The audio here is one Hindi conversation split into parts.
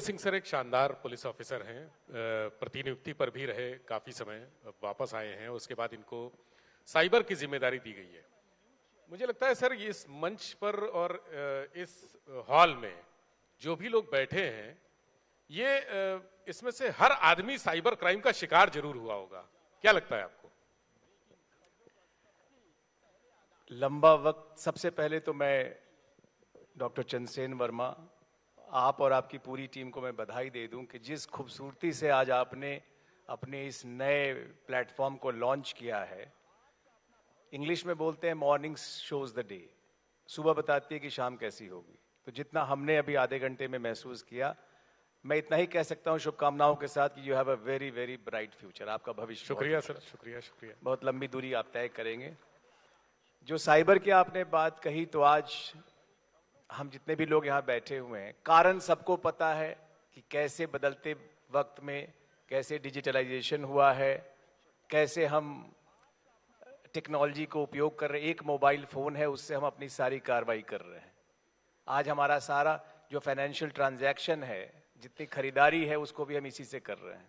सिंह सर एक शानदार पुलिस ऑफिसर हैं, प्रतिनियुक्ति पर भी रहे काफ़ी समय, अब वापस आए हैं। उसके बाद इनको साइबर की जिम्मेदारी दी गई है। मुझे लगता है सर ये इस मंच पर और इस हॉल में जो भी लोग बैठे हैं, ये इसमें से हर आदमी साइबर क्राइम का शिकार जरूर हुआ होगा। क्या लगता है आपको? लंबा वक्त, सबसे पहले तो मैं डॉक्टर चंद्रसेन वर्मा, आप और आपकी पूरी टीम को मैं बधाई दे दूं कि जिस खूबसूरती से आज आपने अपने इस नए प्लेटफॉर्म को लॉन्च किया है। इंग्लिश में बोलते हैं मॉर्निंग शोज द डे, सुबह बताती है कि शाम कैसी होगी। तो जितना हमने अभी आधे घंटे में महसूस किया, मैं इतना ही कह सकता हूं शुभकामनाओं के साथ कि you have a very very bright future. आपका भविष्य शुक्रिया सर, शुक्रिया शुक्रिया। बहुत लंबी दूरी आप तय करेंगे। जो साइबर की आपने बात कही, तो आज हम जितने भी लोग यहाँ बैठे हुए हैं, कारण सबको पता है कि कैसे बदलते वक्त में कैसे डिजिटलाइजेशन हुआ है, कैसे हम टेक्नोलॉजी को उपयोग कर रहे हैं। एक मोबाइल फोन है, उससे हम अपनी सारी कार्रवाई कर रहे हैं। आज हमारा सारा जो फाइनेंशियल ट्रांजैक्शन है, जितनी खरीदारी है, उसको भी हम इसी से कर रहे हैं।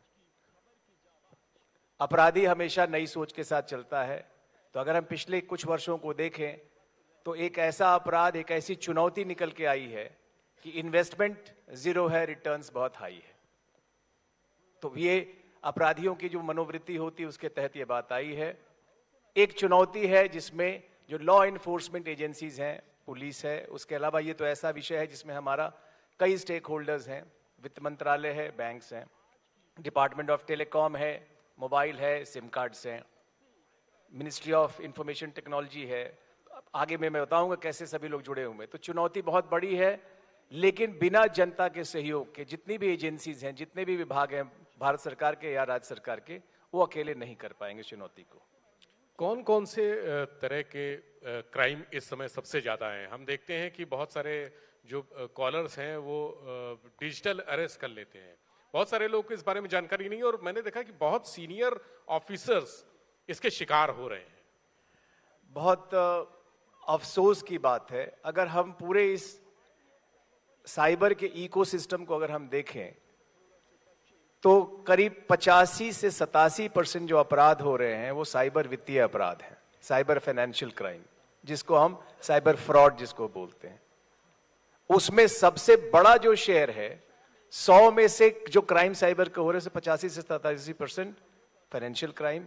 अपराधी हमेशा नई सोच के साथ चलता है। तो अगर हम पिछले कुछ वर्षों को देखें, तो एक ऐसा अपराध, एक ऐसी चुनौती निकल के आई है कि इन्वेस्टमेंट जीरो है, रिटर्न्स बहुत हाई है। तो ये अपराधियों की जो मनोवृत्ति होती है, उसके तहत ये बात आई है। एक चुनौती है जिसमें जो लॉ इन्फोर्समेंट एजेंसीज हैं, पुलिस है, उसके अलावा ये तो ऐसा विषय है जिसमें हमारा कई स्टेक होल्डर्स हैं। वित्त मंत्रालय है, बैंक्स हैं, डिपार्टमेंट ऑफ टेलीकॉम है, मोबाइल है, सिम कार्ड्स हैं, मिनिस्ट्री ऑफ इंफॉर्मेशन टेक्नोलॉजी है। आगे मैं बताऊंगा कैसे सभी लोग जुड़े हुए हैं। तो चुनौती बहुत बड़ी है, लेकिन बिना जनता के सहयोग के जितनी भी एजेंसीज हैं, जितने भी विभाग हैं भारत सरकार के या राज्य सरकार के, वो अकेले नहीं कर पाएंगे चुनौती को। कौन कौन से तरह के क्राइम इस समय सबसे ज्यादा हैं? हम देखते हैं कि बहुत सारे जो कॉलर्स हैं वो डिजिटल अरेस्ट कर लेते हैं। बहुत सारे लोग को इस बारे में जानकारी नहीं है, और मैंने देखा कि बहुत सीनियर ऑफिसर्स इसके शिकार हो रहे हैं। बहुत अफसोस की बात है। अगर हम पूरे इस साइबर के इकोसिस्टम को अगर हम देखें, तो करीब 85 से 87% जो अपराध हो रहे हैं वो साइबर वित्तीय अपराध हैं, साइबर फाइनेंशियल क्राइम, जिसको हम साइबर फ्रॉड जिसको बोलते हैं। उसमें सबसे बड़ा जो शेयर है, 100 में से जो क्राइम साइबर के हो रहे हैं, 85 से 87% फाइनेंशियल क्राइम।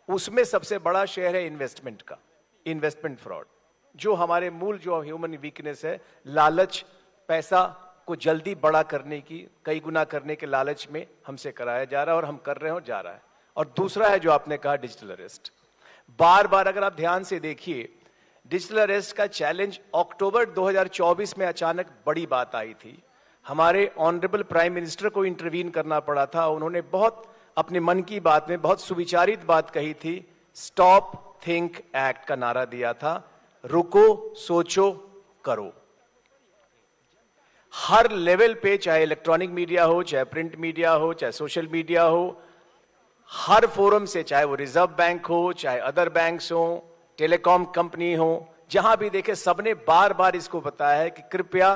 उसमें सबसे बड़ा शेयर है इन्वेस्टमेंट का, इन्वेस्टमेंट फ्रॉड, जो हमारे मूल जो ह्यूमन वीकनेस है, लालच, पैसा को जल्दी बड़ा करने की, कई गुना करने के लालच में हमसे कराया जा रहा है, और हम कर रहे हो जा रहा है। और दूसरा है जो आपने कहा, डिजिटल अरेस्ट। बार बार अगर आप ध्यान से देखिए, डिजिटल अरेस्ट का चैलेंज अक्टूबर 2024 में अचानक बड़ी बात आई थी। हमारे ऑनरेबल प्राइम मिनिस्टर को इंटरवीन करना पड़ा था। उन्होंने बहुत अपने मन की बात में बहुत सुविचारित बात कही थी। स्टॉप थिंक एक्ट का नारा दिया था, रुको सोचो करो। हर लेवल पे, चाहे इलेक्ट्रॉनिक मीडिया हो, चाहे प्रिंट मीडिया हो, चाहे सोशल मीडिया हो, हर फोरम से, चाहे वो रिजर्व बैंक हो, चाहे अदर बैंक्स हो, टेलीकॉम कंपनी हो, जहां भी देखे सबने बार बार इसको बताया है कि कृपया,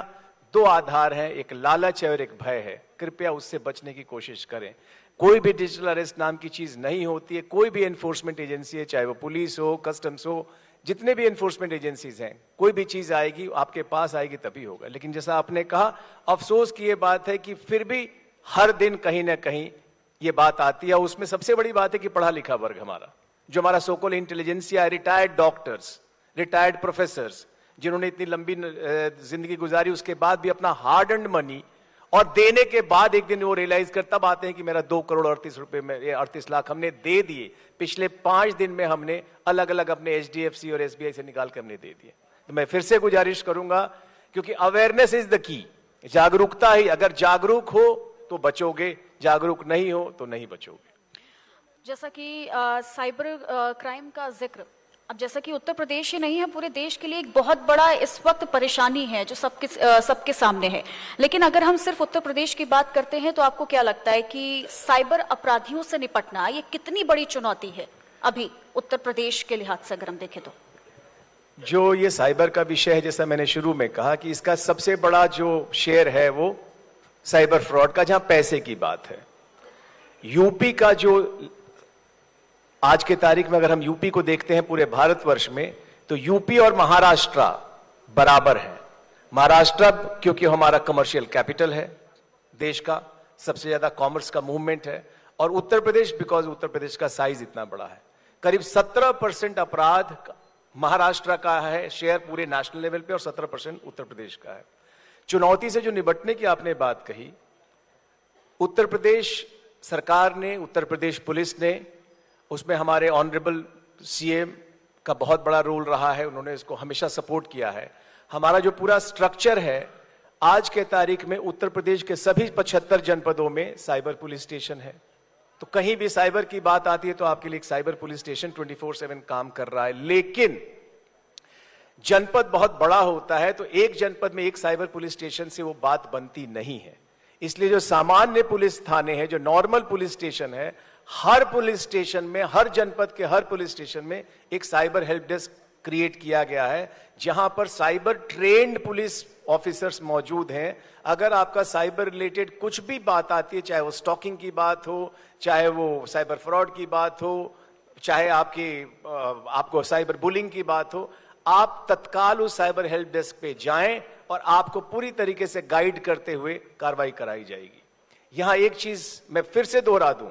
दो आधार हैं, एक लालच है और एक भय है, कृपया उससे बचने की कोशिश करें। कोई भी डिजिटल अरेस्ट नाम की चीज नहीं होती है। कोई भी एनफोर्समेंट एजेंसी है, चाहे वो पुलिस हो, कस्टम्स हो, जितने भी एनफोर्समेंट एजेंसीज हैं, कोई भी चीज आएगी आपके पास आएगी तभी होगा। लेकिन जैसा आपने कहा, अफसोस की ये बात है कि फिर भी हर दिन कहीं ना कहीं ये बात आती है। उसमें सबसे बड़ी बात है कि पढ़ा लिखा वर्ग हमारा, जो हमारा social intelligentsia, retired doctors, retired professor, जिन्होंने इतनी लंबी जिंदगी गुजारी, उसके बाद भी अपना हार्ड अर्न्ड मनी, और देने के बाद एक दिन वो रियलाइज कर तब आते हैं कि मेरा 2 करोड़ 38 रुपए में 38 लाख हमने दे दिए। पिछले 5 दिन में हमने अलग अलग अपने HDFC और SBI से निकाल कर हमने दे दिए। तो मैं फिर से गुजारिश करूंगा, क्योंकि अवेयरनेस इज द की, जागरूकता ही, अगर जागरूक हो तो बचोगे, जागरूक नहीं हो तो नहीं बचोगे। जैसा कि साइबर क्राइम का जिक्र, अब जैसा कि उत्तर प्रदेश ही नहीं है, पूरे देश के लिए एक बहुत बड़ा इस वक्त परेशानी है जो सबके सामने है। लेकिन अगर हम सिर्फ उत्तर प्रदेश की बात करते हैं, तो आपको क्या लगता है कि साइबर अपराधियों से निपटना ये कितनी बड़ी चुनौती है अभी उत्तर प्रदेश के लिहाज से अगर हम देखें तो? जो ये साइबर का विषय है, जैसा मैंने शुरू में कहा कि इसका सबसे बड़ा जो शेयर है वो साइबर फ्रॉड का, जहां पैसे की बात है। यूपी का जो आज के तारीख में अगर हम यूपी को देखते हैं पूरे भारतवर्ष में, तो यूपी और महाराष्ट्र बराबर है। महाराष्ट्र क्योंकि हमारा कमर्शियल कैपिटल है, देश का सबसे ज्यादा कॉमर्स का मूवमेंट है, और उत्तर प्रदेश बिकॉज उत्तर प्रदेश का साइज इतना बड़ा है। करीब 17% अपराध महाराष्ट्र का है शेयर पूरे नेशनल लेवल पे, और 17% उत्तर प्रदेश का है। चुनौती से जो निपटने की आपने बात कही, उत्तर प्रदेश सरकार ने, उत्तर प्रदेश पुलिस ने, उसमें हमारे ऑनरेबल सीएम का बहुत बड़ा रोल रहा है, उन्होंने इसको हमेशा सपोर्ट किया है। हमारा जो पूरा स्ट्रक्चर है, आज के तारीख में उत्तर प्रदेश के सभी 75 जनपदों में साइबर पुलिस स्टेशन है। तो कहीं भी साइबर की बात आती है तो आपके लिए एक साइबर पुलिस स्टेशन 24/7 काम कर रहा है। लेकिन जनपद बहुत बड़ा होता है, तो एक जनपद में एक साइबर पुलिस स्टेशन से वो बात बनती नहीं है। इसलिए जो सामान्य पुलिस थाने हैं, जो नॉर्मल पुलिस स्टेशन है, हर पुलिस स्टेशन में, हर जनपद के हर पुलिस स्टेशन में एक साइबर हेल्प डेस्क क्रिएट किया गया है, जहां पर साइबर ट्रेन्ड पुलिस ऑफिसर्स मौजूद हैं। अगर आपका साइबर रिलेटेड कुछ भी बात आती है, चाहे वो स्टॉकिंग की बात हो, चाहे वो साइबर फ्रॉड की बात हो, चाहे आपको साइबर बुलिंग की बात हो, आप तत्काल उस साइबर हेल्प डेस्क पे जाएं और आपको पूरी तरीके से गाइड करते हुए कार्रवाई कराई जाएगी। यहां एक चीज मैं फिर से दोहरा दूं,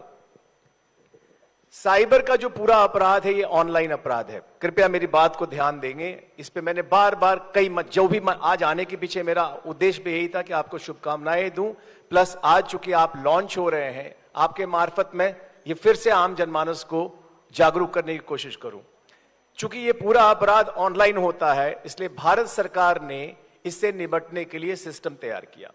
साइबर का जो पूरा अपराध है ये ऑनलाइन अपराध है। कृपया मेरी बात को ध्यान देंगे, इस पे मैंने बार बार जो भी आज आने के पीछे मेरा उद्देश्य भी यही था कि आपको शुभकामनाएं दूं, प्लस आज चूंकि आप लॉन्च हो रहे हैं, आपके मार्फत में ये फिर से आम जनमानस को जागरूक करने की कोशिश करूं। चूंकि ये पूरा अपराध ऑनलाइन होता है, इसलिए भारत सरकार ने इससे निपटने के लिए सिस्टम तैयार किया।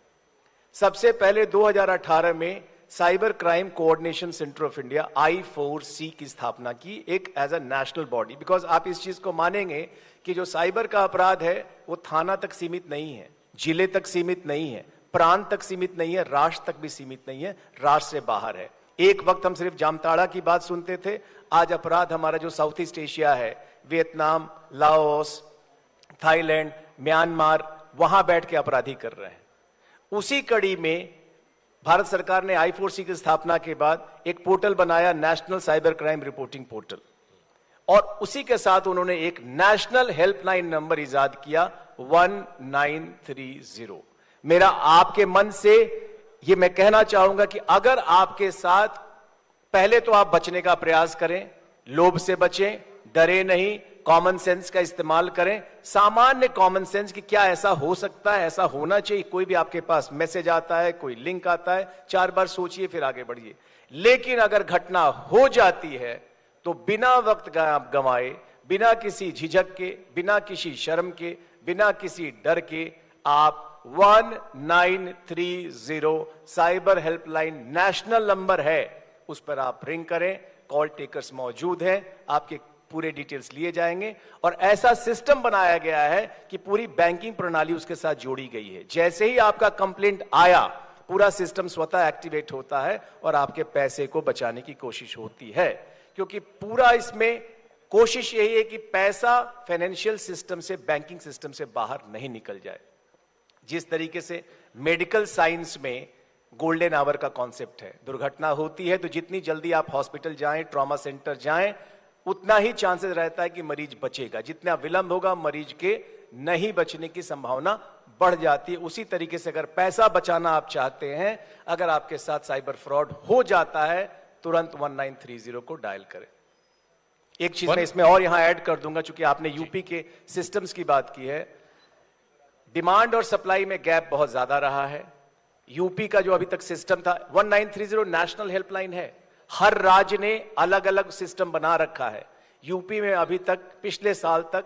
सबसे पहले 2018 में cyber crime coordination centre of India I4C की स्थापना की, एक as a national body. Because आप इस चीज को मानेंगे कि जो साइबर का अपराध है वो थाना तक सीमित नहीं है, जिले तक सीमित नहीं है, प्रांत तक सीमित नहीं है, राष्ट्र तक भी सीमित नहीं है, राष्ट्र से बाहर है। एक वक्त हम सिर्फ जामताड़ा की बात सुनते थे, आज अपराध हमारा जो साउथ ईस्ट एशिया है, वियतनाम, लाओस, थाईलैंड, म्यांमार, वहां बैठ के अपराधी कर रहे हैं। उसी कड़ी में भारत सरकार ने I4C की स्थापना के बाद एक पोर्टल बनाया, national cyber crime reporting portal, और उसी के साथ उन्होंने एक नेशनल हेल्पलाइन नंबर इजाद किया 1930। मेरा आपके मन से ये मैं कहना चाहूंगा कि अगर आपके साथ, पहले तो आप बचने का प्रयास करें, लोभ से बचें, डरे नहीं, कॉमन सेंस का इस्तेमाल करें, सामान्य कॉमन सेंस कि क्या ऐसा हो सकता है, ऐसा होना चाहिए। कोई भी आपके पास मैसेज आता है, कोई लिंक आता है, 4 बार सोचिए फिर आगे बढ़िए। लेकिन अगर घटना हो जाती है तो बिना वक्त गंवाए, बिना किसी झिझक के, बिना किसी शर्म के, बिना किसी डर के, आप 1930 साइबर हेल्पलाइन नेशनल नंबर है, उस पर आप रिंग करें। कॉल टेकर्स मौजूद हैं, आपके पूरे डिटेल्स लिए जाएंगे, और ऐसा सिस्टम बनाया गया है कि पूरी बैंकिंग प्रणाली उसके साथ जोड़ी गई है। जैसे ही आपका कंप्लेंट आया, पूरा सिस्टम स्वतः एक्टिवेट होता है और आपके पैसे को बचाने की कोशिश होती है। क्योंकि पूरा इसमें कोशिश यही है कि पैसा फाइनेंशियल सिस्टम से, बैंकिंग सिस्टम से बाहर नहीं निकल जाए। जिस तरीके से मेडिकल साइंस में गोल्डन आवर का कॉन्सेप्ट है, दुर्घटना होती है तो जितनी जल्दी आप हॉस्पिटल जाएं, ट्रॉमा सेंटर जाएं, उतना ही चांसेस रहता है कि मरीज बचेगा। जितना विलंब होगा, मरीज के नहीं बचने की संभावना बढ़ जाती है। उसी तरीके से अगर पैसा बचाना आप चाहते हैं, अगर आपके साथ साइबर फ्रॉड हो जाता है, तुरंत 1930 को डायल करें। एक चीज मैं इसमें और यहां ऐड कर दूंगा, चूंकि आपने यूपी के सिस्टम्स की बात की है, डिमांड और सप्लाई में गैप बहुत ज्यादा रहा है। यूपी का जो अभी तक सिस्टम था, 1930 नेशनल हेल्पलाइन है, हर राज्य ने अलग अलग सिस्टम बना रखा है। यूपी में अभी तक, पिछले साल तक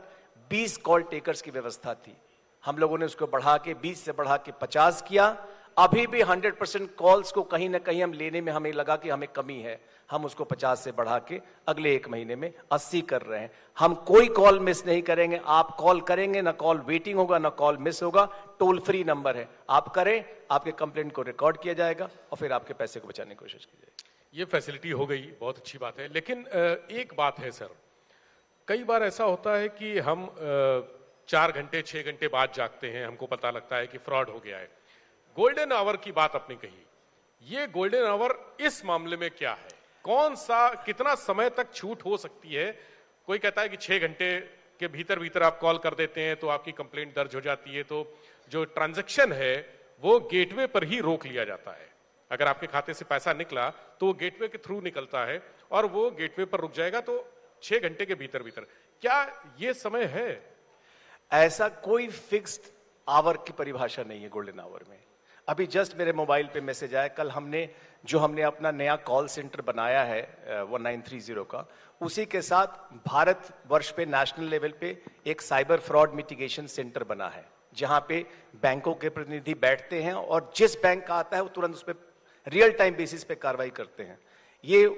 20 कॉल टेकर्स की व्यवस्था थी, हम लोगों ने उसको बढ़ा के 20 से बढ़ा के 50 किया। अभी भी 100% कॉल्स को कहीं ना कहीं हम लेने में हमें लगा कि हमें कमी है, हम उसको 50 से बढ़ा के अगले 1 महीने में 80 कर रहे हैं। हम कोई कॉल मिस नहीं करेंगे। आप कॉल करेंगे, ना कॉल वेटिंग होगा, ना कॉल मिस होगा। टोल फ्री नंबर है, आप करें, आपके कंप्लेंट को रिकॉर्ड किया जाएगा और फिर आपके पैसे को बचाने की कोशिश की जाएगी। ये फैसिलिटी हो गई, बहुत अच्छी बात है। लेकिन एक बात है सर, कई बार ऐसा होता है कि हम 4 घंटे 6 घंटे बाद जागते हैं, हमको पता लगता है कि फ्रॉड हो गया है। गोल्डन आवर की बात आपने कही, ये गोल्डन आवर इस मामले में क्या है? कौन सा, कितना समय तक छूट हो सकती है? कोई कहता है कि 6 घंटे के भीतर भीतर आप कॉल कर देते हैं तो आपकी कंप्लेंट दर्ज हो जाती है, तो जो ट्रांजैक्शन है वो गेटवे पर ही रोक लिया जाता है। अगर आपके खाते से पैसा निकला तो वो गेटवे के थ्रू निकलता है और वो गेटवे पर रुक जाएगा, तो 6 घंटे के भीतर भीतर। क्या ये समय है? ऐसा कोई फिक्स्ड आवर की परिभाषा नहीं है गोल्डन आवर में। अभी जस्ट मेरे मोबाइल पे मैसेज आया, कल हमने अपना नया कॉल सेंटर बनाया है 1930 का, उसी के साथ भारत वर्ष पे नेशनल लेवल पे एक साइबर फ्रॉड मिटिगेशन सेंटर बना है, जहां पे बैंकों के प्रतिनिधि बैठते हैं और जिस बैंक का आता है वो तुरंत उस पर रियल टाइम बेसिस पे कार्रवाई करते हैं। ये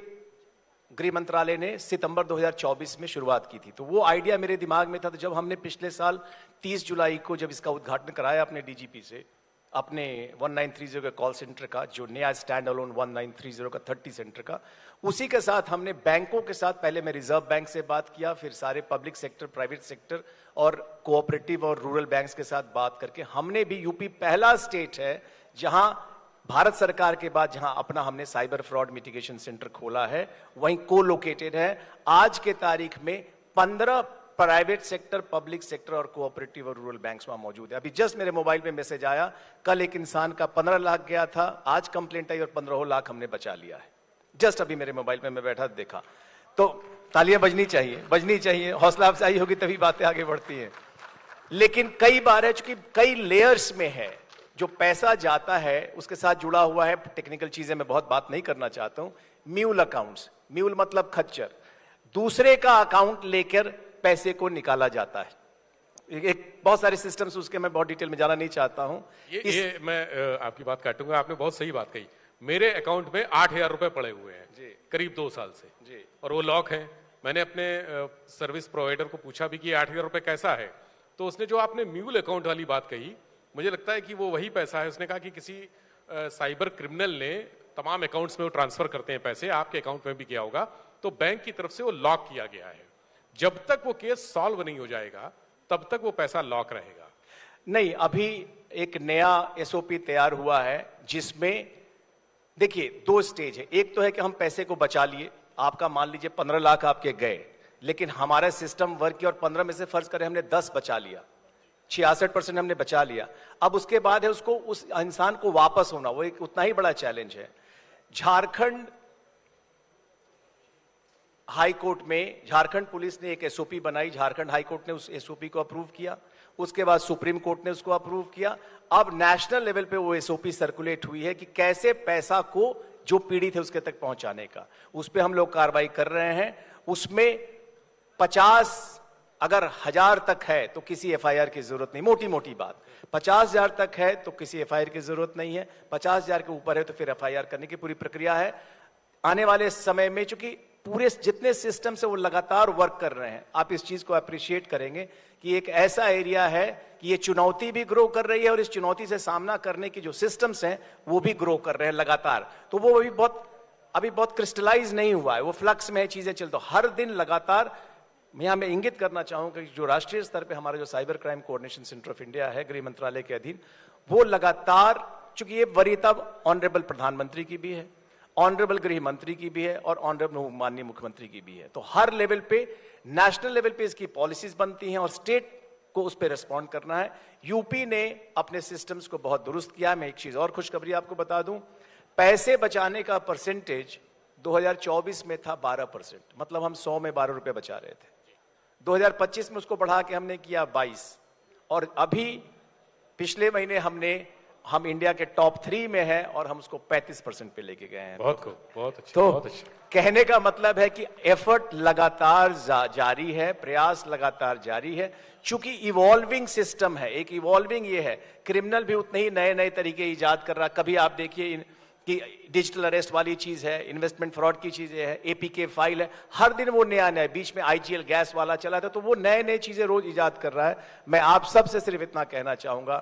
गृह मंत्रालय ने सितंबर 2024 में शुरुआत की थी। तो वो आइडिया मेरे दिमाग में था, तो जब हमने पिछले साल 30 जुलाई को जब इसका उद्घाटन कराया अपने डीजीपी से, अपने 1930 के कॉल सेंटर का, जो नया स्टैंड अलोन 1930 का 30 सेंटर का, उसी के साथ हमने बैंकों के साथ, पहले मैं रिजर्व बैंक से बात किया, फिर सारे पब्लिक सेक्टर, प्राइवेट सेक्टर और कोऑपरेटिव और रूरल बैंक्स के साथ बात करके हमने भी, यूपी पहला स्टेट है जहां भारत सरकार के बाद जहां अपना हमने साइबर फ्रॉड मिटिगेशन सेंटर खोला है, वहीं को-लोकेटेड है। आज के तारीख में 15 प्राइवेट सेक्टर, पब्लिक सेक्टर और कोऑपरेटिव और रूरल बैंक्स वहां मौजूद है। अभी जस्ट मेरे मोबाइल पे मैसेज आया, कल एक इंसान का 15 लाख गया था, आज कंप्लेंट आई और 15 लाख हमने बचा लिया है। जस्ट अभी मेरे मोबाइल पे मैं बैठा देखा। तो तालियां बजनी चाहिए, हौसला अफजाई होगी तभी बातें आगे बढ़ती हैं। लेकिन कई बार है, चूंकि कई लेयर्स में है, जो पैसा जाता है उसके साथ जुड़ा हुआ है, टेक्निकल चीजें मैं बहुत बात नहीं करना चाहता हूं। म्यूल अकाउंट्स, म्यूल मतलब खच्चर, दूसरे का अकाउंट लेकर पैसे को निकाला जाता है। एक बहुत सारे सिस्टम्स, उसके मैं बहुत डिटेल में जाना नहीं चाहता हूं। ये मैं आपकी बात काटूंगा, आपने बहुत सही बात कही। मेरे अकाउंट में 8,000 रुपए पड़े हुए हैं जी, करीब 2 साल से जी, और वो लॉक है। मैंने अपने सर्विस प्रोवाइडर को पूछा भी कि 8,000 रुपए कैसा है, तो उसने जो आपने म्यूल अकाउंट वाली बात कही, मुझे लगता है कि वो वही पैसा है। उसने कहा कि किसी साइबर क्रिमिनल ने, तमाम अकाउंट्स में वो ट्रांसफर करते हैं पैसे, आपके अकाउंट में भी गया होगा, तो बैंक की तरफ से वो लॉक किया गया है। जब तक वो केस सॉल्व नहीं हो जाएगा तब तक वो पैसा लॉक रहेगा। नहीं, अभी एक नया एसओपी तैयार हुआ है जिसमें देखिए 2 स्टेज है। एक तो है कि हम पैसे को बचा लिए, आपका मान लीजिए 15 लाख आपके गए, लेकिन हमारा सिस्टम वर्क किया और 15 में से फर्ज करें हमने 10 बचा लिया, 66% हमने बचा लिया। अब उसके बाद है उसको, उस इंसान को वापस होना, वो एक उतना ही बड़ा चैलेंज है। झारखंड हाई कोर्ट में, झारखंड पुलिस ने एक एसओपी बनाई, झारखंड हाई कोर्ट ने उस एसओपी को अप्रूव किया, उसके बाद सुप्रीम कोर्ट ने उसको अप्रूव किया। अब नेशनल लेवल पे वो एसओपी सर्कुलेट हुई है कि कैसे पैसा को जो पीड़ित है उसके तक पहुंचाने का, उस पर हम लोग कार्रवाई कर रहे हैं। उसमें 50, अगर 1000 तक है तो किसी एफआईआर की जरूरत नहीं, मोटी मोटी बात। 50,000 तक है तो किसी एफआईआर की जरूरत नहीं है, 50,000 के ऊपर है तो फिर एफआईआर करने की पूरी प्रक्रिया है। आने वाले समय में, चूंकि पूरे जितने सिस्टम से वो लगातार वर्क कर रहे हैं, आप इस चीज को अप्रिशिएट करेंगे कि एक ऐसा एरिया है कि ये चुनौती भी ग्रो कर रही है और इस चुनौती से सामना करने की जो सिस्टम्स हैं वो भी ग्रो कर रहे हैं लगातार। तो वो अभी बहुत क्रिस्टलाइज नहीं हुआ है, वो फ्लक्स में चीजें चलते हर दिन लगातार। मैं इंगित करना चाहूंगा कि जो राष्ट्रीय स्तर पे हमारा जो cyber crime coordination centre of India है गृह मंत्रालय के अधीन, वो लगातार, चूंकि ये वरीयता ऑनरेबल प्रधानमंत्री की भी है, ऑनरेबल गृह मंत्री की भी है और ऑनरेबल माननीय मुख्यमंत्री की भी है, तो हर लेवल पे, नेशनल लेवल पे इसकी पॉलिसीज बनती हैं और स्टेट को उस पर रिस्पॉन्ड करना है। यूपी ने अपने सिस्टम्स को बहुत दुरुस्त किया। मैं एक चीज और खुशखबरी आपको बता दूं, पैसे बचाने का परसेंटेज 2024 में था 12%, मतलब हम 100 में 12 रुपए बचा रहे थे। 2025 में उसको बढ़ा के हमने किया 22, और अभी पिछले महीने हम इंडिया के टॉप 3 में है और हम उसको 35% पे लेके गए हैं। बहुत अच्छा, तो बहुत अच्छा। कहने का मतलब है कि एफर्ट लगातार जारी है, प्रयास लगातार जारी है। चूंकि इवॉल्विंग सिस्टम है, एक इवॉल्विंग ये है, क्रिमिनल भी उतने ही नए नए तरीके ईजाद कर रहा। कभी आप देखिए कि डिजिटल अरेस्ट वाली चीज है, इन्वेस्टमेंट फ्रॉड की चीजें है, एपीके फाइल है, हर दिन वो नया नया, बीच में आईजीएल गैस वाला चला था, तो वो नए नए चीजें रोज ईजाद कर रहा है। मैं आप सबसे सिर्फ इतना कहना चाहूंगा,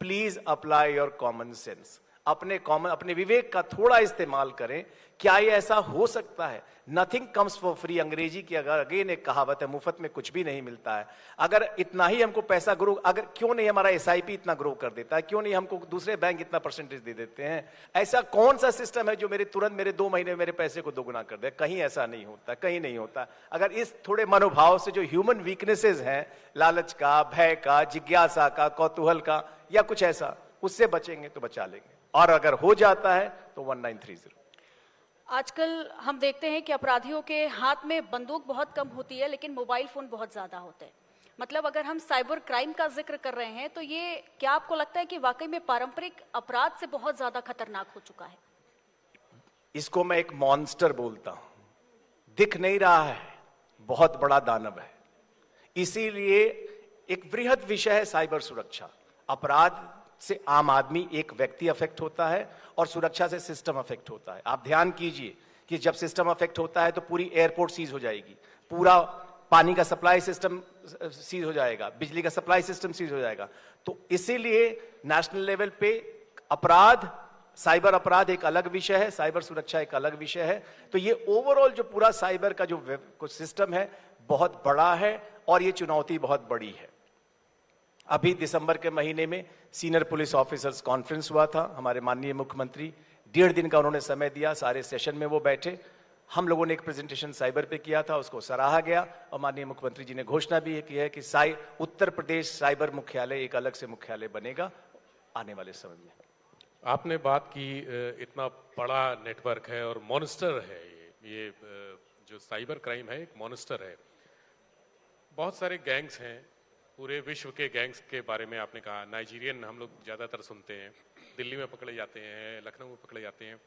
please apply your common sense. अपने विवेक का थोड़ा इस्तेमाल करें। क्या ये ऐसा हो सकता है? नथिंग कम्स फॉर फ्री, अंग्रेजी की अगर अगेन एक कहावत है, मुफ्त में कुछ भी नहीं मिलता है। अगर इतना ही हमको पैसा ग्रो, अगर क्यों नहीं हमारा एसआईपी इतना ग्रो कर देता है, क्यों नहीं हमको दूसरे बैंक इतना परसेंटेज दे देते हैं? ऐसा कौन सा सिस्टम है जो मेरे 2 महीने में मेरे पैसे को दोगुना कर दे? कहीं ऐसा नहीं होता, कहीं नहीं होता। अगर इस थोड़े मनोभाव से, जो ह्यूमन वीकनेसेस हैं, लालच का, भय का, जिज्ञासा का, कौतूहल का, या कुछ ऐसा, उससे बचेंगे तो बचा लेंगे। और अगर हो जाता है तो 1930। आजकल हम देखते हैं कि अपराधियों के हाथ में बंदूक बहुत कम होती है, लेकिन मोबाइल फोन बहुत ज्यादा होते हैं। मतलब अगर हम साइबर क्राइम का जिक्र कर रहे हैं, तो ये क्या आपको लगता है कि वाकई में पारंपरिक अपराध से बहुत ज्यादा खतरनाक हो चुका है? इसको मैं एक मॉन्स्टर बोलता हूं। दिख नहीं रहा है, बहुत बड़ा दानव है। इसीलिए एक वृहद विषय है साइबर सुरक्षा। अपराध से आम आदमी, एक व्यक्ति अफेक्ट होता है, और सुरक्षा से सिस्टम अफेक्ट होता है। आप ध्यान कीजिए कि जब सिस्टम अफेक्ट होता है तो पूरी एयरपोर्ट सीज हो जाएगी, पूरा पानी का सप्लाई सिस्टम सीज हो जाएगा, बिजली का सप्लाई सिस्टम सीज हो जाएगा। तो इसीलिए नेशनल लेवल पे अपराध, साइबर अपराध एक अलग विषय है, साइबर सुरक्षा एक अलग विषय है। तो ये ओवरऑल जो पूरा साइबर का जो सिस्टम है बहुत बड़ा है, और ये चुनौती बहुत बड़ी है। अभी दिसंबर के महीने में सीनियर पुलिस ऑफिसर्स कॉन्फ्रेंस हुआ था। हमारे माननीय मुख्यमंत्री 1.5 दिन का उन्होंने समय दिया, सारे सेशन में वो बैठे। हम लोगों ने एक प्रेजेंटेशन साइबर पे किया था, उसको सराहा गया, और माननीय मुख्यमंत्री जी ने घोषणा भी की है कि उत्तर प्रदेश साइबर मुख्यालय एक अलग से मुख्यालय बनेगा आने वाले समय में। आपने बात की, इतना बड़ा नेटवर्क है और मॉन्स्टर है ये जो साइबर क्राइम है, एक मॉन्स्टर है। बहुत सारे गैंग्स हैं, पूरे विश्व के गैंग्स के बारे में आपने कहा। नाइजीरियन हम लोग ज़्यादातर सुनते हैं, दिल्ली में पकड़े जाते हैं, लखनऊ में पकड़े जाते हैं।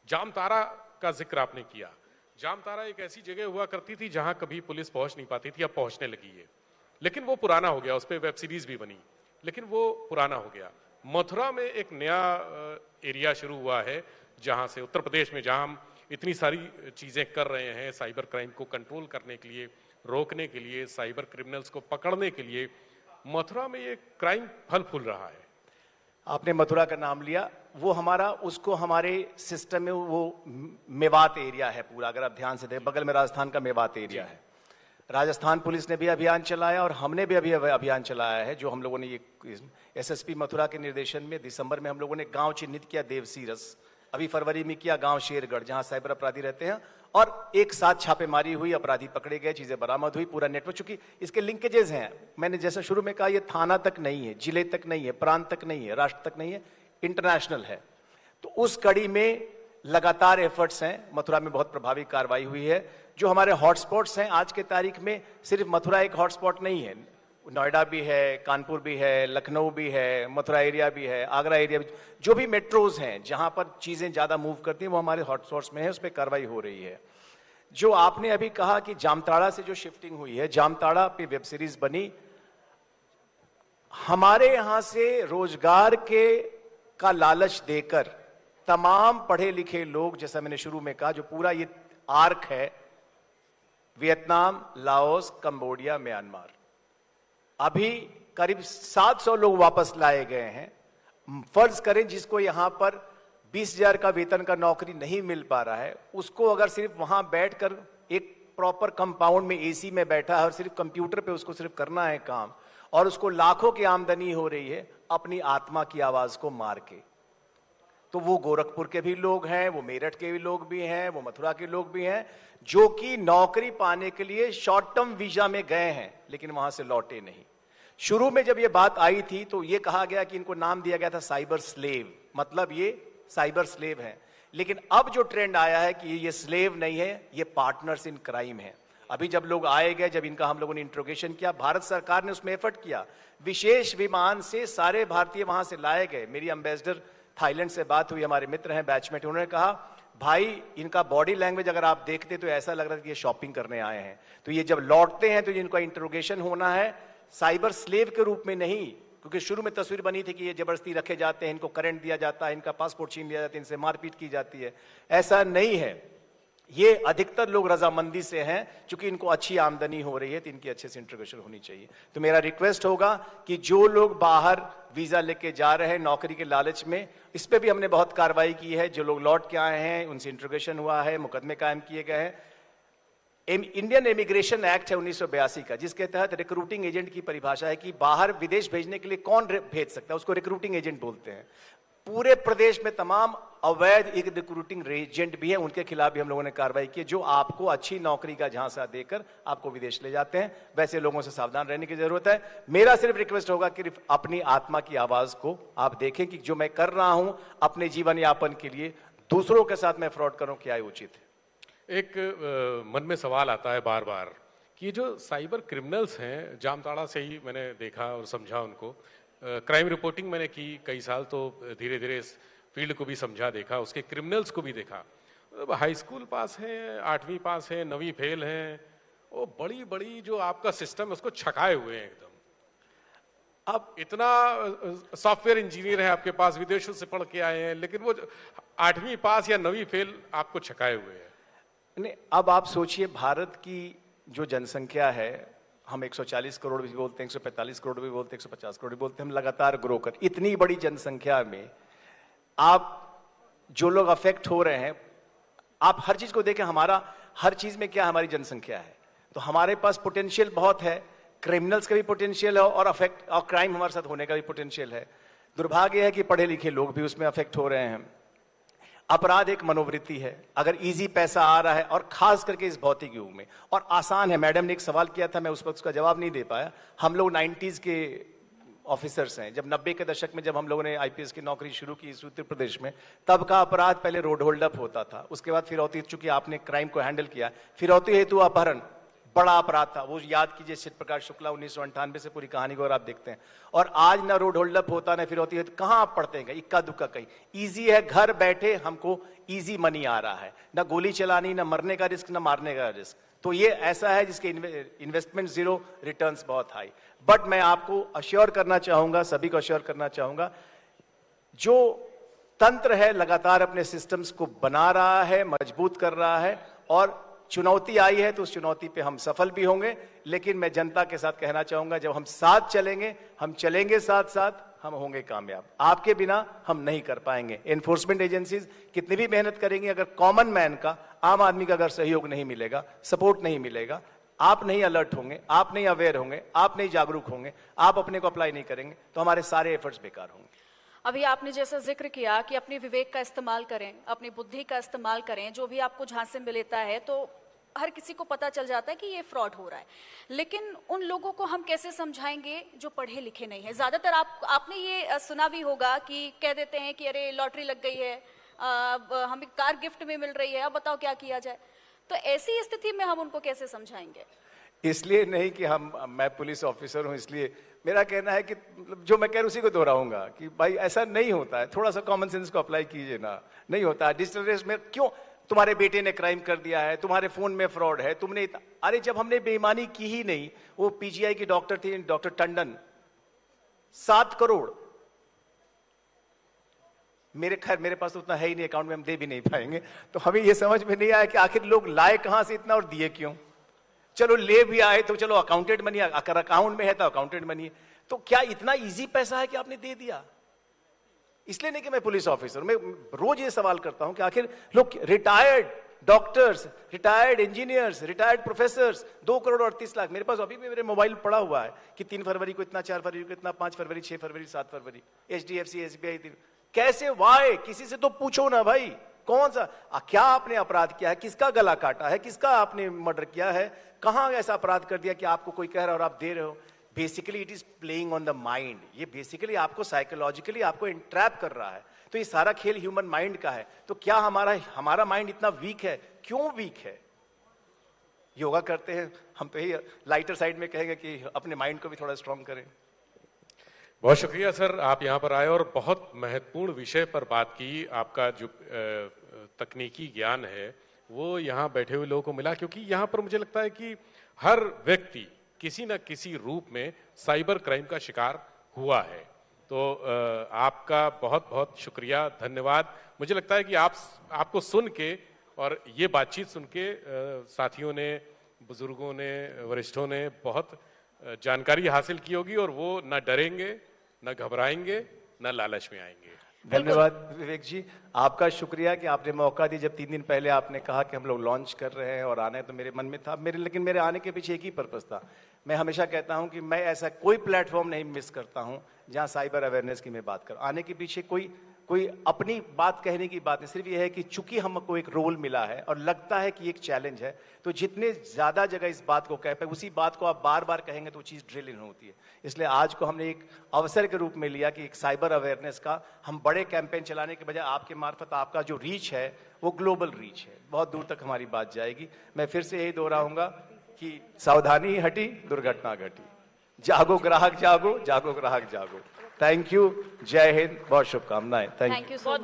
जामताड़ा का जिक्र आपने किया। जामताड़ा एक ऐसी जगह हुआ करती थी जहां कभी पुलिस पहुंच नहीं पाती थी, अब पहुंचने लगी है। लेकिन वो पुराना हो गया, उस पर वेब सीरीज भी बनी, लेकिन वो पुराना हो गया। मथुरा में एक नया एरिया शुरू हुआ है, जहां से उत्तर प्रदेश में, जहां हम इतनी सारी चीज़ें कर रहे हैं साइबर क्राइम को कंट्रोल करने के लिए, रोकने के लिए, साइबर क्रिमिनल्स को पकड़ने के लिए। मथुरा में ये क्राइम फल फूल रहा है। आपने मथुरा का नाम लिया, वो हमारा, उसको हमारे सिस्टम में वो मेवात एरिया है पूरा। अगर आप ध्यान से देखें, बगल में राजस्थान का मेवात एरिया है। राजस्थान पुलिस ने भी अभियान चलाया और हमने भी अभी अभियान चलाया है, जो हम लोगों ने ये एसएसपी मथुरा के निर्देशन में दिसंबर में हम लोगों ने गांव चिन्हित किया, देवसीरस। अभी फरवरी में किया गांव शेरगढ़, जहां साइबर अपराधी रहते हैं, और एक साथ छापेमारी हुई, अपराधी पकड़े गए, चीजें बरामद हुई, पूरा नेटवर्क। चूंकि इसके लिंकेजेस हैं, मैंने जैसा शुरू में कहा, ये थाना तक नहीं है, जिले तक नहीं है, प्रांत तक नहीं है, राष्ट्र तक नहीं है, इंटरनेशनल है। तो उस कड़ी में लगातार एफर्ट्स हैं। मथुरा में बहुत प्रभावी कार्रवाई हुई है। जो हमारे हॉटस्पॉट्स हैं आज के तारीख में, सिर्फ मथुरा एक हॉटस्पॉट नहीं है, नोएडा भी है, कानपुर भी है, लखनऊ भी है, मथुरा एरिया भी है, आगरा एरिया भी, जो भी मेट्रोज हैं जहां पर चीजें ज्यादा मूव करती हैं वो हमारे हॉटस्पॉट्स में है, उस पर कार्रवाई हो रही है। जो आपने अभी कहा कि जामताड़ा से जो शिफ्टिंग हुई है, जामताड़ा पे वेब सीरीज बनी, हमारे यहां से रोजगार का लालच देकर तमाम पढ़े लिखे लोग, जैसा मैंने शुरू में कहा, जो पूरा ये आर्क है, वियतनाम, लाओस, कंबोडिया, म्यांमार, अभी करीब 700 लोग वापस लाए गए हैं। फर्ज करें जिसको यहां पर 20,000 का वेतन का नौकरी नहीं मिल पा रहा है, उसको अगर सिर्फ वहां बैठकर एक प्रॉपर कंपाउंड में एसी में बैठा है और सिर्फ कंप्यूटर पे उसको सिर्फ करना है काम, और उसको लाखों की आमदनी हो रही है अपनी आत्मा की आवाज को मार के, तो वो गोरखपुर के भी लोग हैं, वो मेरठ के भी लोग भी हैं, वो मथुरा के लोग भी हैं, जो कि नौकरी पाने के लिए शॉर्ट टर्म वीजा में गए हैं लेकिन वहां से लौटे नहीं। शुरू में जब ये बात आई थी तो ये कहा गया कि इनको नाम दिया गया था साइबर स्लेव, मतलब ये साइबर स्लेव हैं। लेकिन अब जो ट्रेंड आया है कि ये स्लेव नहीं है, ये पार्टनर्स इन क्राइम है। अभी जब लोग आए गए, जब इनका हम लोगों ने इंट्रोगेशन किया, भारत सरकार ने उसमें एफर्ट किया, विशेष विमान से सारे भारतीय वहां से लाए गए। मेरी एम्बेसडर थाईलैंड से बात हुई, हमारे मित्र हैं, बैचमेट, उन्होंने कहा भाई इनका बॉडी लैंग्वेज अगर आप देखते तो ऐसा लग रहा था कि ये शॉपिंग करने आए हैं। तो ये जब लौटते हैं तो इनका इंट्रोगेशन होना है साइबर स्लेव के रूप में नहीं, क्योंकि शुरू में तस्वीर बनी थी कि ये जबरदस्ती रखे जाते हैं, इनको करंट दिया जाता है, इनका पासपोर्ट छीन लिया जाता है, इनसे मारपीट की जाती है। ऐसा नहीं है। ये अधिकतर लोग रजामंदी से हैं, क्योंकि इनको अच्छी आमदनी हो रही है, तो इनकी अच्छे से इंटीग्रेशन होनी चाहिए। तो मेरा रिक्वेस्ट होगा कि जो लोग बाहर वीजा लेके जा रहे हैं नौकरी के लालच में, इस पे भी हमने बहुत कार्रवाई की है। जो लोग लौट के आए हैं उनसे इंटीग्रेशन हुआ है, मुकदमे कायम किए गए हैं। इंडियन इमिग्रेशन एक्ट है 1982 का, जिसके तहत रिक्रूटिंग एजेंट की परिभाषा है कि बाहर विदेश भेजने के लिए कौन भेज सकता है, उसको रिक्रूटिंग एजेंट बोलते हैं। पूरे प्रदेश में तमाम अवैध एक रिक्रूटिंग एजेंट भी हैं, उनके खिलाफ भी हम लोगों ने कार्रवाई की, जो आपको अच्छी नौकरी का झांसा देकर आपको विदेश ले जाते हैं। वैसे लोगों से सावधान रहने की जरूरत है। मेरा सिर्फ रिक्वेस्ट होगा कि अपनी आत्मा की आवाज को आप देखें कि जो मैं कर रहा हूं अपने जीवन यापन के लिए, दूसरों के साथ मैं फ्रॉड करूं, क्या उचित है। एक मन में सवाल आता है बार बार कि ये जो साइबर क्रिमिनल्स हैं, जामताड़ा से ही मैंने देखा और समझा उनको, क्राइम रिपोर्टिंग मैंने की कई साल, तो धीरे धीरे इस फील्ड को भी समझा, देखा, उसके क्रिमिनल्स को भी देखा। हाई स्कूल पास है, 8वीं पास है, 9वीं फेल हैं, वो बड़ी बड़ी जो आपका सिस्टम है उसको छकाए हुए हैं एकदम। अब इतना सॉफ्टवेयर इंजीनियर है आपके पास, विदेशों से पढ़ के आए हैं, लेकिन वो 8वीं पास या 9वीं फेल आपको छकाए हुए हैं। नहीं, अब आप सोचिए भारत की जो जनसंख्या है, हम 140 करोड़ भी बोलते हैं, 145 करोड़ भी बोलते हैं, 150 करोड़ भी बोलते हैं, हम लगातार ग्रो कर, इतनी बड़ी जनसंख्या में आप जो लोग अफेक्ट हो रहे हैं, आप हर चीज को देखें, हमारा हर चीज में क्या हमारी जनसंख्या है, तो हमारे पास पोटेंशियल बहुत है, क्रिमिनल्स का भी पोटेंशियल है और अफेक्ट और क्राइम हमारे साथ होने का भी पोटेंशियल है। दुर्भाग्य है कि पढ़े लिखे लोग भी उसमें अफेक्ट हो रहे हैं। अपराध एक मनोवृत्ति है, अगर इजी पैसा आ रहा है, और खास करके इस भौतिक युग में, और आसान है। मैडम ने एक सवाल किया था, मैं उस वक्त उसका जवाब नहीं दे पाया। हम लोग 90s के ऑफिसर्स हैं, जब 90 के दशक में जब हम लोगों ने आईपीएस की नौकरी शुरू की इस उत्तर प्रदेश में, तब का अपराध पहले रोड होल्ड अप होता था, उसके बाद फिरौती, चूंकि आपने क्राइम को हैंडल किया, फिरौती हेतु अपहरण बड़ा अपराध था। वो याद कीजिए शिव प्रकाश शुक्ला 1998 से पूरी कहानी को अगर आप देखते हैं। और आज ना रोड होल्ड अप होता, ना फिरौती हेतु, कहां आप पढ़ते हैं, इक्का दुक्का कहीं। इजी है, घर बैठे हमको इजी मनी आ रहा है, ना गोली चलानी, ना मरने का रिस्क, ना मारने का रिस्क। तो ये ऐसा है जिसके इन्वेस्टमेंट जीरो, रिटर्न्स बहुत हाई। बट मैं आपको अश्योर करना चाहूंगा, सभी को अश्योर करना चाहूंगा, जो तंत्र है लगातार अपने सिस्टम्स को बना रहा है, मजबूत कर रहा है, और चुनौती आई है तो उस चुनौती पे हम सफल भी होंगे। लेकिन मैं जनता के साथ कहना चाहूंगा, जब हम साथ चलेंगे, हम चलेंगे साथ साथ, हम होंगे कामयाब। आपके बिना हम नहीं कर पाएंगे। एनफोर्समेंट एजेंसीज कितनी भी मेहनत करेंगी, अगर कॉमन मैन का, आम आदमी का अगर सहयोग नहीं मिलेगा, सपोर्ट नहीं मिलेगा, आप नहीं अलर्ट होंगे, आप नहीं अवेयर होंगे, आप नहीं जागरूक होंगे, आप अपने को अप्लाई नहीं करेंगे, तो हमारे सारे एफर्ट्स बेकार होंगे। अभी आपने जैसा जिक्र किया कि अपने विवेक का इस्तेमाल करें, अपनी बुद्धि का इस्तेमाल करें, जो भी आपको झांसे में लेता है तो हर किसी को पता चल जाता है कि ये फ्रॉड हो रहा है। लेकिन उन लोगों को हम कैसे समझाएंगे जो पढ़े लिखे नहीं है? ज्यादातर आपने ये सुना भी होगा कि कह देते हैं कि अरे लॉटरी लग गई है, हमें कार गिफ्ट में मिल रही है, अब बताओ क्या किया जाए। तो ऐसी स्थिति में हम उनको कैसे समझाएंगे? इसलिए नहीं कि मैं पुलिस ऑफिसर हूं, इसलिए मेरा कहना है कि जो मैं कह रहा हूं उसी को दोहराऊंगा कि भाई ऐसा नहीं होता है, थोड़ा सा कॉमन सेंस को अप्लाई कीजिए ना। नहीं होता है डिजिटल रेस में। क्यों? तुम्हारे बेटे ने क्राइम कर दिया है, तुम्हारे फोन में फ्रॉड है, तुमने, अरे जब हमने बेईमानी की ही नहीं। वो पीजीआई की डॉक्टर थी, डॉक्टर टंडन, 7 करोड़, मेरे पास तो उतना है ही नहीं, अकाउंट में हम दे भी नहीं पाएंगे। तो हमें ये समझ में नहीं आया कि आखिर लोग लाए कहां से इतना और दिए क्यों। चलो ले भी आए तो चलो अकाउंटेड मनी, अगर अकाउंट में है तो अकाउंटेड मनी है। तो क्या इतना इजी पैसा है कि आपने दे दिया? इसलिए नहीं कि मैं पुलिस ऑफिसर, मैं रोज ये सवाल करता हूं कि आखिर लोग, retired doctors, retired engineers, retired professors, 2 crore 38 lakh. मेरे पास अभी भी मेरे मोबाइल पड़ा हुआ है कि 3 फरवरी को इतना, 4 फरवरी को इतना, 5 फरवरी, 6 फरवरी, 7 फरवरी, HDFC, SBI। कैसे? वाई? किसी से तो पूछो ना भाई, कौन सा, क्या आपने अपराध किया है, किसका गला काटा है, किसका आपने मर्डर किया है, कहां ऐसा अपराध कर दिया कि आपको कोई कह रहा है और आप दे रहे हो। Basically it is playing on the mind. ये बेसिकली आपको साइकोलॉजिकली आपको इंट्रैप कर रहा है। तो ये सारा खेल ह्यूमन माइंड का है। तो क्या हमारा माइंड इतना वीक है? क्यों वीक है? योगा करते हैं हम, तो यही लाइटर साइड में कहेंगे कि अपने माइंड को भी थोड़ा स्ट्रांग करें। बहुत शुक्रिया सर, आप यहाँ पर आए और बहुत महत्वपूर्ण विषय पर बात की। आपका जो तकनीकी ज्ञान है वो यहाँ बैठे हुए लोगों को मिला, क्योंकि यहाँ पर मुझे लगता है कि हर व्यक्ति किसी न किसी रूप में साइबर क्राइम का शिकार हुआ है। तो आपका बहुत बहुत शुक्रिया, धन्यवाद। मुझे लगता है कि आपको सुन के और ये बातचीत सुन के साथियों ने, बुजुर्गों ने, वरिष्ठों ने बहुत जानकारी हासिल की होगी और वो ना डरेंगे, ना घबराएंगे, ना लालच में आएंगे। धन्यवाद विवेक जी, आपका शुक्रिया कि आपने मौका दी। जब 3 दिन पहले आपने कहा कि हम लोग लॉन्च कर रहे हैं और आना है, तो मेरे मन में था, लेकिन मेरे आने के पीछे एक ही पर्पस था। मैं हमेशा कहता हूं कि मैं ऐसा कोई प्लेटफॉर्म नहीं मिस करता हूं जहां साइबर अवेयरनेस की मैं बात करूं। आने के पीछे कोई अपनी बात कहने की बात नहीं, सिर्फ यह है कि चूंकि हमको एक रोल मिला है और लगता है कि एक चैलेंज है, तो जितने ज्यादा जगह इस बात को कह पाए, उसी बात को आप बार बार कहेंगे तो वो चीज ड्रिल इन होती है। इसलिए आज को हमने एक अवसर के रूप में लिया कि एक साइबर अवेयरनेस का हम बड़े कैंपेन चलाने के बजाय आपके मार्फत आपका जो रीच है वो ग्लोबल रीच है, बहुत दूर तक हमारी बात जाएगी। मैं फिर से यही दोहराऊंगा कि सावधानी हटी, दुर्घटना घटी। जागो ग्राहक जागो, जागो ग्राहक जागो। थैंक यू, जय हिंद, बहुत शुभकामनाएं। Thank you. Thank you so much.